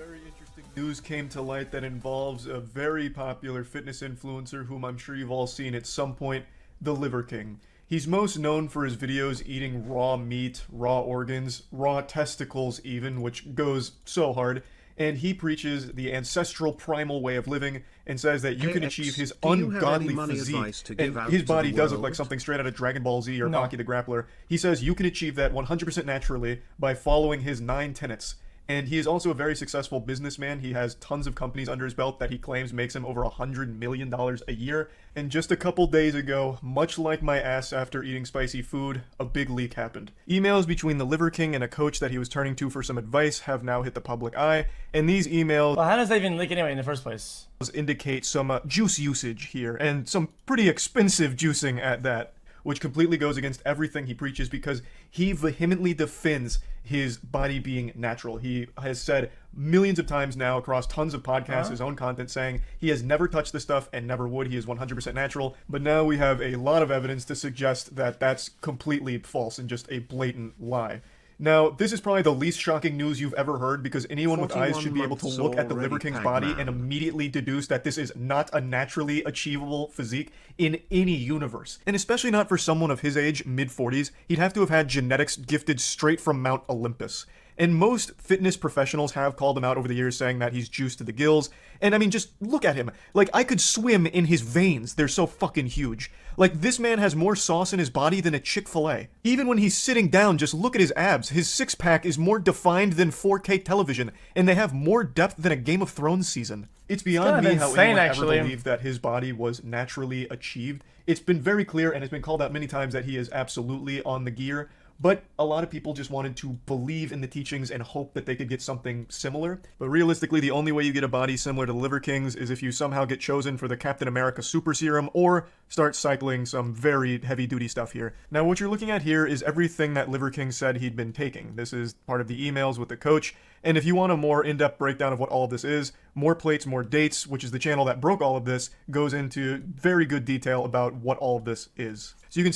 Very interesting news came to light that involves a very popular fitness influencer whom I'm sure you've all seen at some point, the Liver King. He's most known for his videos eating raw meat, raw organs, raw testicles even, which goes so hard, and he preaches the ancestral primal way of living and says that you can achieve his ungodly physique, and his body does look like something straight out of Dragon Ball Z or Baki the Grappler. He says you can achieve that 100% naturally by following his 9 tenets. And he is also a very successful businessman. He has tons of companies under his belt that he claims makes him over $100 million a year. And just a couple days ago, much like my ass after eating spicy food, a big leak happened. Emails between the Liver King and a coach that he was turning to for some advice have now hit the public eye. And these emails... Well, how does that even leak anyway in the first place? ...indicate some juice usage here, and some pretty expensive juicing at that, which completely goes against everything he preaches because he vehemently defends his body being natural. He has said millions of times now across tons of podcasts, his own content, saying he has never touched this stuff and never would. He is 100% natural. But now we have a lot of evidence to suggest that that's completely false and just a blatant lie. Now, this is probably the least shocking news you've ever heard because anyone with eyes should be able to look at the Liver King's body and immediately deduce that this is not a naturally achievable physique in any universe. And especially not for someone of his age, mid-40s, he'd have to have had genetics gifted straight from Mount Olympus. And most fitness professionals have called him out over the years saying that he's juiced to the gills. And I mean, just look at him. Like, I could swim in his veins. They're so fucking huge. Like, this man has more sauce in his body than a Chick-fil-A. Even when he's sitting down, just look at his abs. His six-pack is more defined than 4K television, and they have more depth than a Game of Thrones season. It's beyond me how anyone ever believed that his body was naturally achieved. It's been very clear, and it's been called out many times, that he is absolutely on the gear. But a lot of people just wanted to believe in the teachings and hope that they could get something similar. But realistically, the only way you get a body similar to the Liver King's is if you somehow get chosen for the Captain America Super Serum or start cycling some very heavy-duty stuff here. Now, what you're looking at here is everything that Liver King said he'd been taking. This is part of the emails with the coach. And if you want a more in-depth breakdown of what all of this is, More Plates, More Dates, which is the channel that broke all of this, goes into very good detail about what all of this is. So you can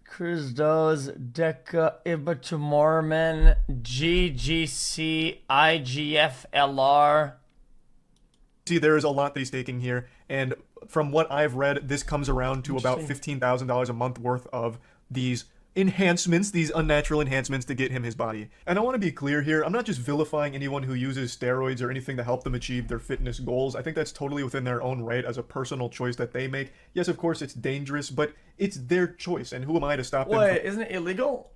Christos, Deca, Ibatumorman, GGC, IGFLR. See, there is a lot that he's taking here, and from what I've read, this comes around to about $15,000 a month worth of these enhancements, these unnatural enhancements to get him his body. And I want to be clear here, I'm not just vilifying anyone who uses steroids or anything to help them achieve their fitness goals. I think that's totally within their own right as a personal choice that they make. Yes, of course, it's dangerous, but it's their choice, and who am I to stop them? Wait, isn't it illegal?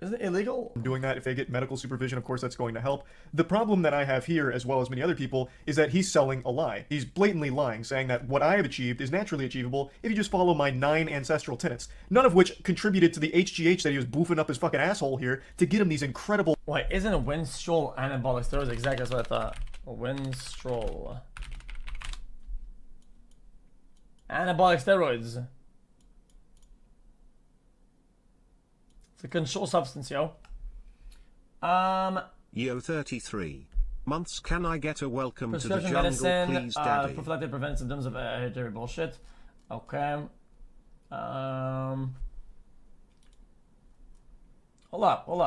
Isn't it illegal? Doing that, if they get medical supervision, of course, that's going to help. The problem that I have here, as well as many other people, is that he's selling a lie. He's blatantly lying, saying that what I have achieved is naturally achievable if you just follow my 9 ancestral tenets, none of which contributed to the HGH that he was boofing up his fucking asshole here to get him these incredible... Wait, isn't Winstrol anabolic steroids? Exactly, that's what I thought. Winstrol. Anabolic steroids. It's a control substance, yo. Yo 33 months. Can I get a welcome to the Prescription jungle, medicine, please, daddy? prophylactic prevents symptoms of hereditary bullshit. Okay. Hold up. Hold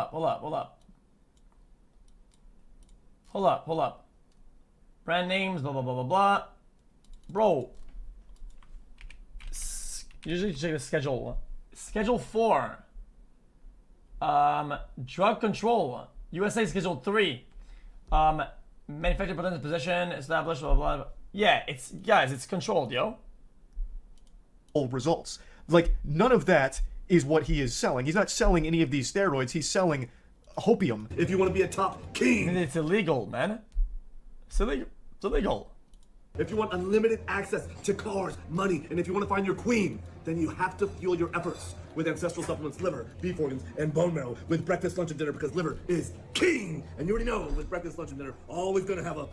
up. Brand names, blah, blah, blah, blah, blah. Bro. Usually check the schedule. Schedule 4. Drug control. USA Schedule 3. Manufacturer presents position, established, blah, blah, blah. Yeah, it's, guys, it's controlled, yo. Results. Like, none of that is what he is selling. He's not selling any of these steroids. He's selling hopium. If you want to be a top king. And it's illegal, man. It's illegal. It's illegal. If you want unlimited access to cars, money, and if you want to find your queen, then you have to fuel your efforts with ancestral supplements, liver, beef organs, and bone marrow with breakfast, lunch, and dinner, because liver is king. And you already know, with breakfast, lunch, and dinner, always gonna have a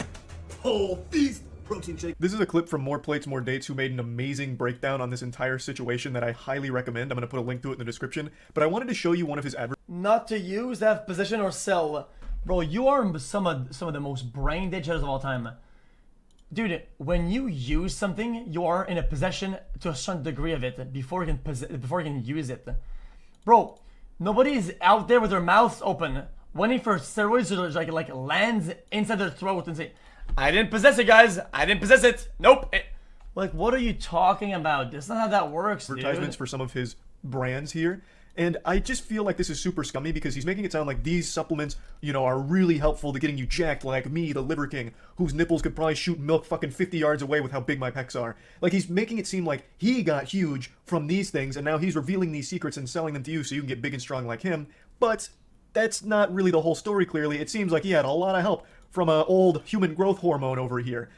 whole feast protein shake. This is a clip from More Plates, More Dates, who made an amazing breakdown on this entire situation that I highly recommend. I'm gonna put a link to it in the description. But I wanted to show you one of his Not to use, have position, or sell. Bro, you are some of the most brain dead shadows of all time. Dude, when you use something, you are in a possession to a certain degree of it before you can use it. Bro, nobody is out there with their mouths open waiting for steroids to like lands inside their throat and say, "I didn't possess it, guys. I didn't possess it. Nope." Like, what are you talking about? That's not how that works, advertisements dude. for some of his brands here. And I just feel like this is super scummy because he's making it sound like these supplements, you know, are really helpful to getting you jacked like me, the Liver King, whose nipples could probably shoot milk fucking 50 yards away with how big my pecs are. Like, he's making it seem like he got huge from these things, and now he's revealing these secrets and selling them to you so you can get big and strong like him. But that's not really the whole story, clearly. It seems like he had a lot of help from an old human growth hormone over here.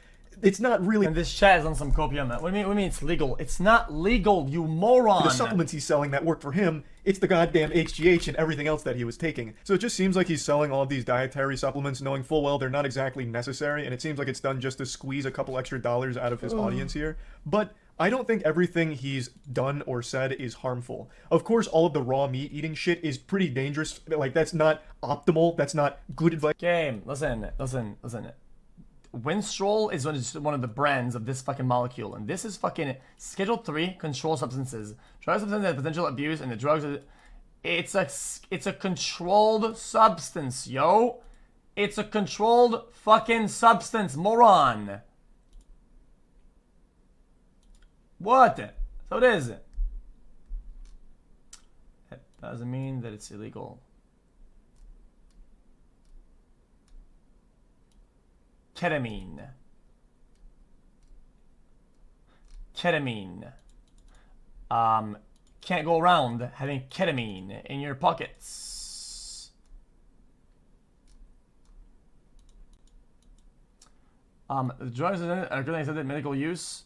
It's not really... And this chat is on some copium. What do you mean it's legal? It's not legal, you moron! The supplements he's selling that work for him, it's the goddamn HGH and everything else that he was taking. So it just seems like he's selling all of these dietary supplements knowing full well they're not exactly necessary, and it seems like it's done just to squeeze a couple extra dollars out of his audience here. But I don't think everything he's done or said is harmful. Of course, all of the raw meat eating shit is pretty dangerous. Like, that's not optimal. That's not good advice. Game, listen. Winstrol is one of the brands of this fucking molecule, and this is fucking Schedule 3 controlled substances. Drug substances that potential abuse, and the drugs are, it's a controlled substance, yo. It's a controlled fucking substance, moron. What? So it is. That doesn't mean that it's illegal. Ketamine. Can't go around having ketamine in your pockets. The drugs are currently accepted in medical use.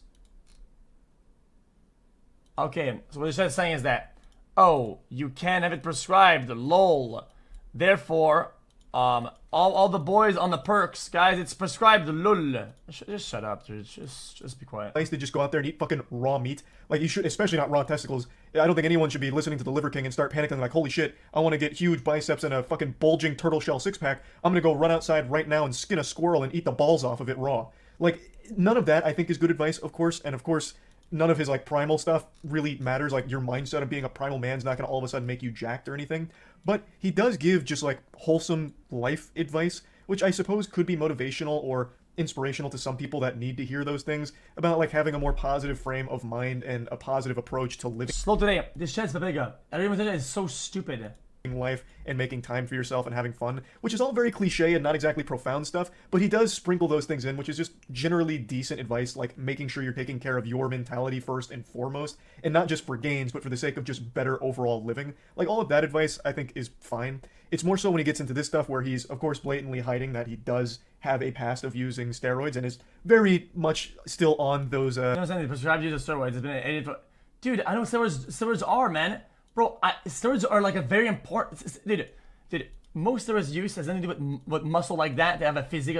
Okay, so what it's saying is that, oh, you can't have it prescribed, lol. Therefore, all the boys on the perks, guys, it's prescribed, lol. Just shut up, dude. Just be quiet. Nice to just go out there and eat fucking raw meat. Like, you should, especially not raw testicles. I don't think anyone should be listening to the Liver King and start panicking like, holy shit, I want to get huge biceps and a fucking bulging turtle shell six-pack. I'm gonna go run outside right now and skin a squirrel and eat the balls off of it raw. Like, none of that, I think, is good advice, of course, and of course, none of his, like, primal stuff really matters. Like, your mindset of being a primal man's not gonna all of a sudden make you jacked or anything. But he does give just, like, wholesome life advice, which I suppose could be motivational or inspirational to some people that need to hear those things about, like, having a more positive frame of mind and a positive approach to living Slow today. This shit's Babega. Everything is so stupid. life and making time for yourself and having fun, which is all very cliche and not exactly profound stuff, but he does sprinkle those things in, which is just generally decent advice, like making sure you're taking care of your mentality first and foremost, and not just for gains, but for the sake of just better overall living. Like, all of that advice, I think, is fine. It's more so when he gets into this stuff where he's, of course, blatantly hiding that he does have a past of using steroids and is very much still on those, You know what I'm saying? They prescribed you to steroids. It's been an idiot for... Dude, I know what steroids are, man. Bro, steroids are like a very important... Dude, most steroids use has nothing to do with muscle like that. They have a physique.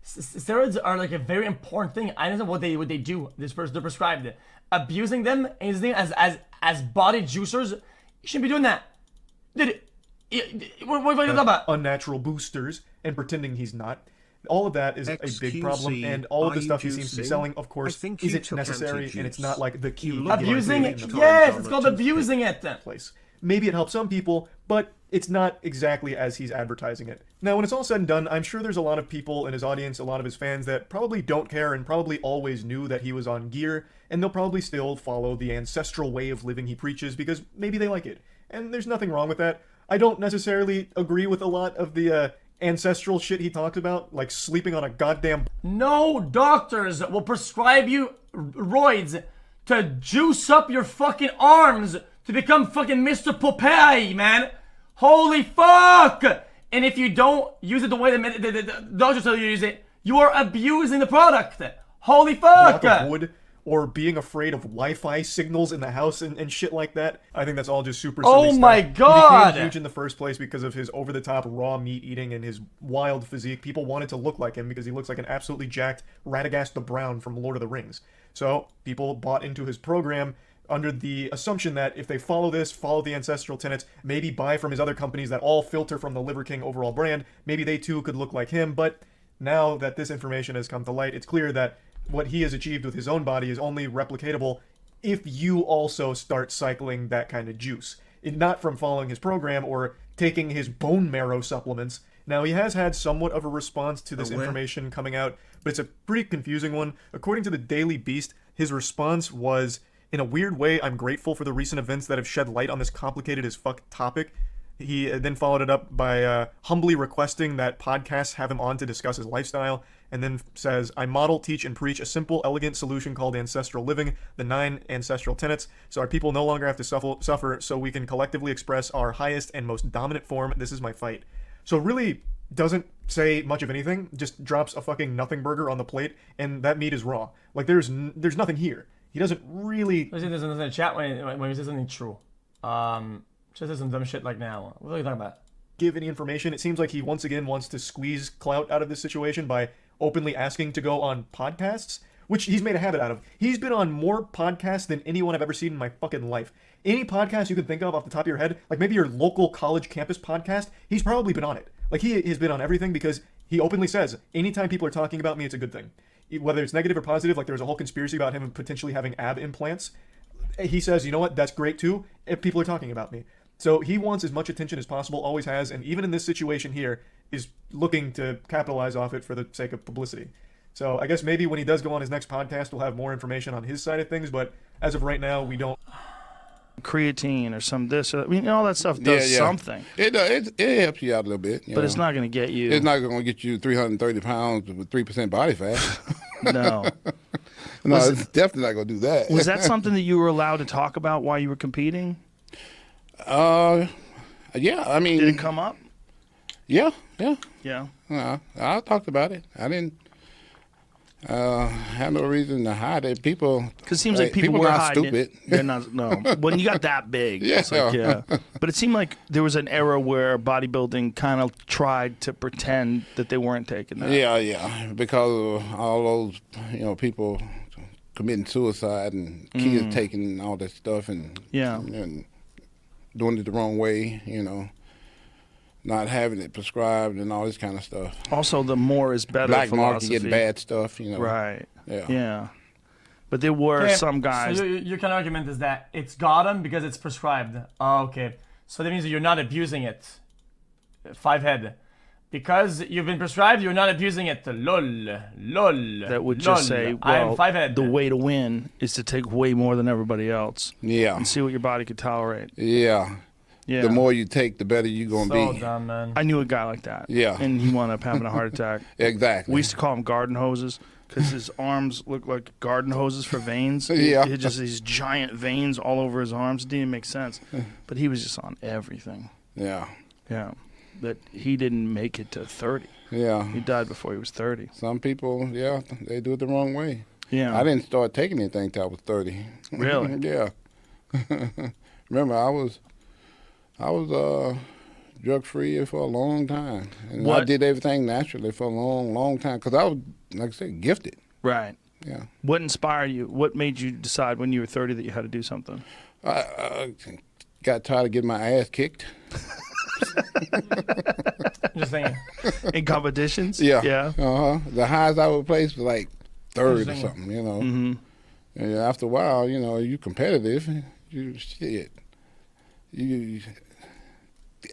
Steroids are like a very important thing. I don't know what they do. They're prescribed. Abusing them as body juicers, you shouldn't be doing that. Dude, what are you talking about? Unnatural boosters and pretending he's not. All of that is a big problem, and all of the stuff he seems to be selling, of course, isn't necessary, and it's not like the key. Abusing it? Yes, it's called abusing it. Place. Maybe it helps some people, but it's not exactly as he's advertising it. Now, when it's all said and done, I'm sure there's a lot of people in his audience, a lot of his fans that probably don't care and probably always knew that he was on gear, and they'll probably still follow the ancestral way of living he preaches because maybe they like it. And there's nothing wrong with that. I don't necessarily agree with a lot of the ancestral shit he talks about, like sleeping on a goddamn... No doctors will prescribe you roids to juice up your fucking arms to become fucking Mr. Popeye, man. Holy fuck! And if you don't use it the way the doctors tell you to use it, you are abusing the product. Holy fuck! Block of wood, or being afraid of Wi-Fi signals in the house and shit like that. I think that's all just super silly Oh stuff. my god! He became huge in the first place because of his over-the-top raw meat eating and his wild physique. People wanted to look like him because he looks like an absolutely jacked Radagast the Brown from Lord of the Rings. So people bought into his program under the assumption that if they follow this, follow the ancestral tenets, maybe buy from his other companies that all filter from the Liver King overall brand, maybe they too could look like him. But now that this information has come to light, it's clear that what he has achieved with his own body is only replicatable if you also start cycling that kind of juice. Not from following his program or taking his bone marrow supplements. Now, he has had somewhat of a response to this information coming out, but it's a pretty confusing one. According to the Daily Beast, his response was, in a weird way, I'm grateful for the recent events that have shed light on this complicated as fuck topic. He then followed it up by humbly requesting that podcasts have him on to discuss his lifestyle, and then says, I model, teach, and preach a simple, elegant solution called ancestral living, the 9 ancestral tenets, so our people no longer have to suffer, so we can collectively express our highest and most dominant form. This is my fight. So it really doesn't say much of anything, just drops a fucking nothing burger on the plate, and that meat is raw. Like, there's nothing here. He doesn't really... Let's see, there's in the chat when he says something true. Just says some dumb shit like now. What are you talking about? Give any information. It seems like he once again wants to squeeze clout out of this situation by openly asking to go on podcasts, which he's made a habit out of. He's been on more podcasts than anyone I've ever seen in my fucking life. Any podcast you can think of off the top of your head, like maybe your local college campus podcast, he's probably been on it. Like, he has been on everything because he openly says, anytime people are talking about me, it's a good thing. Whether it's negative or positive, like there was a whole conspiracy about him potentially having ab implants. He says, you know what, that's great too, if people are talking about me. So he wants as much attention as possible, always has, and even in this situation here, is looking to capitalize off it for the sake of publicity. So I guess maybe when he does go on his next podcast, we'll have more information on his side of things, but as of right now, we don't. Creatine or some this, I mean, all that stuff does something. It helps you out a little bit. But it's not going to get you. It's not going to get you 330 pounds with 3% body fat. No. No, it's definitely not going to do that. Was that something that you were allowed to talk about while you were competing? Yeah, I mean. Did it come up? Yeah. Yeah. I talked about it. I didn't have no reason to hide it. People. Because it seems like people were not hiding stupid. it. They're not. No. When you got that big. Yeah. It's like, yeah. But it seemed like there was an era where bodybuilding kind of tried to pretend that they weren't taking that. Yeah. Because of all those, people committing suicide and kids taking all that stuff and doing it the wrong way, not having it prescribed and all this kind of stuff. Also, the more is better Black market philosophy. get bad stuff, Right. Yeah. But there were some guys. So your kind of argument is that it's got them because it's prescribed. Oh, okay. So that means that you're not abusing it. 5 head. Because you've been prescribed, you're not abusing it. Lol. That would just say, I'm 5 head. the way to win is to take way more than everybody else. Yeah. And see what your body could tolerate. Yeah. The more you take, the better you're going to So be. dumb, man. I knew a guy like that. Yeah. And he wound up having a heart attack. Exactly. We used to call him garden hoses because his arms looked like garden hoses for veins. Yeah. He had just these giant veins all over his arms. It didn't make sense. But he was just on everything. Yeah. Yeah. But he didn't make it to 30. Yeah. He died before he was 30. Some people, they do it the wrong way. Yeah. I didn't start taking anything until I was 30. Really? Yeah. Remember, I was drug free for a long time, and I did everything naturally for a long time because I was, like I said, gifted. Right. Yeah. What inspired you? What made you decide when you were 30 that you had to do something? I got tired of getting my ass kicked. Just saying. In competitions? Yeah. Yeah. The highest I would place was like third or something, Mm-hmm. And after a while, you competitive. The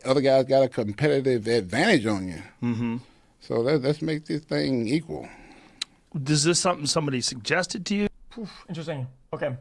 other guys got a competitive advantage on you. Mm-hmm. So let's make this thing equal. Is this something somebody suggested to you? Interesting. Okay.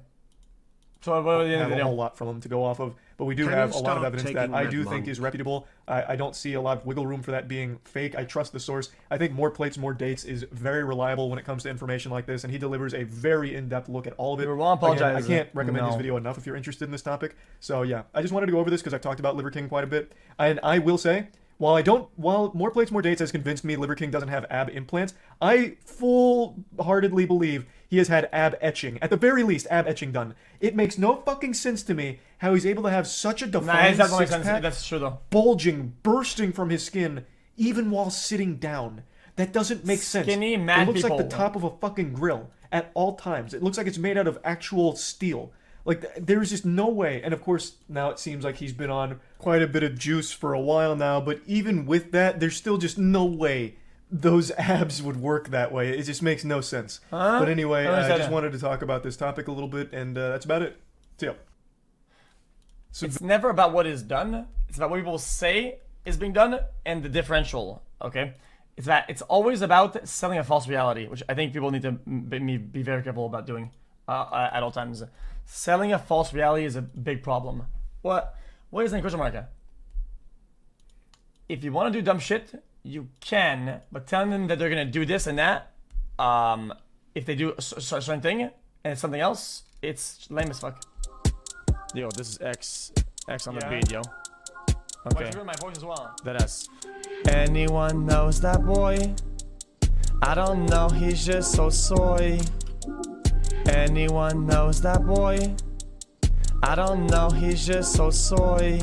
So what are the end of have the a video? whole lot from them to go off of, but we do Can you have a lot of stop evidence that taking I red do think lung? is reputable. I don't see a lot of wiggle room for that being fake. I trust the source. I think More Plates, More Dates is very reliable when it comes to information like this, and he delivers a very in-depth look at all of it. We won't Again, apologize. I can't recommend this No. video enough if you're interested in this topic. So yeah, I just wanted to go over this because I've talked about Liver King quite a bit, and I will say, while More Plates, More Dates has convinced me Liver King doesn't have ab implants, I full-heartedly believe he has had ab etching. At the very least, ab etching done. It makes no fucking sense to me how he's able to have such a Nah, defined it's definitely sense. six-pack That's true though. bulging, bursting from his skin, even while sitting down. That doesn't make sense. Skinny, mad It looks like the people. top of a fucking grill at all times. It looks like it's made out of actual steel. Like, there's just no way. And of course, now it seems like he's been on quite a bit of juice for a while now, but even with that, there's still just no way those abs would work that way. It just makes no sense. But anyway, I just wanted to talk about this topic a little bit, and that's about it. See ya. So It's never about what is done. It's about what people say is being done and the differential. Okay, it's always about selling a false reality, which I think people need to be very careful about doing at all times. Selling a false reality is a big problem. What is an question mark? If you want to do dumb shit, you can, but telling them that they're gonna do this and that, if they do a certain thing and it's something else, it's lame as fuck. Yo, this is X on the Yeah. beat, yo. Why'd Okay, you ruin my voice as well? that S. Anyone knows that boy? I don't know, he's just so soy. Anyone knows that boy? I don't know, he's just so soy.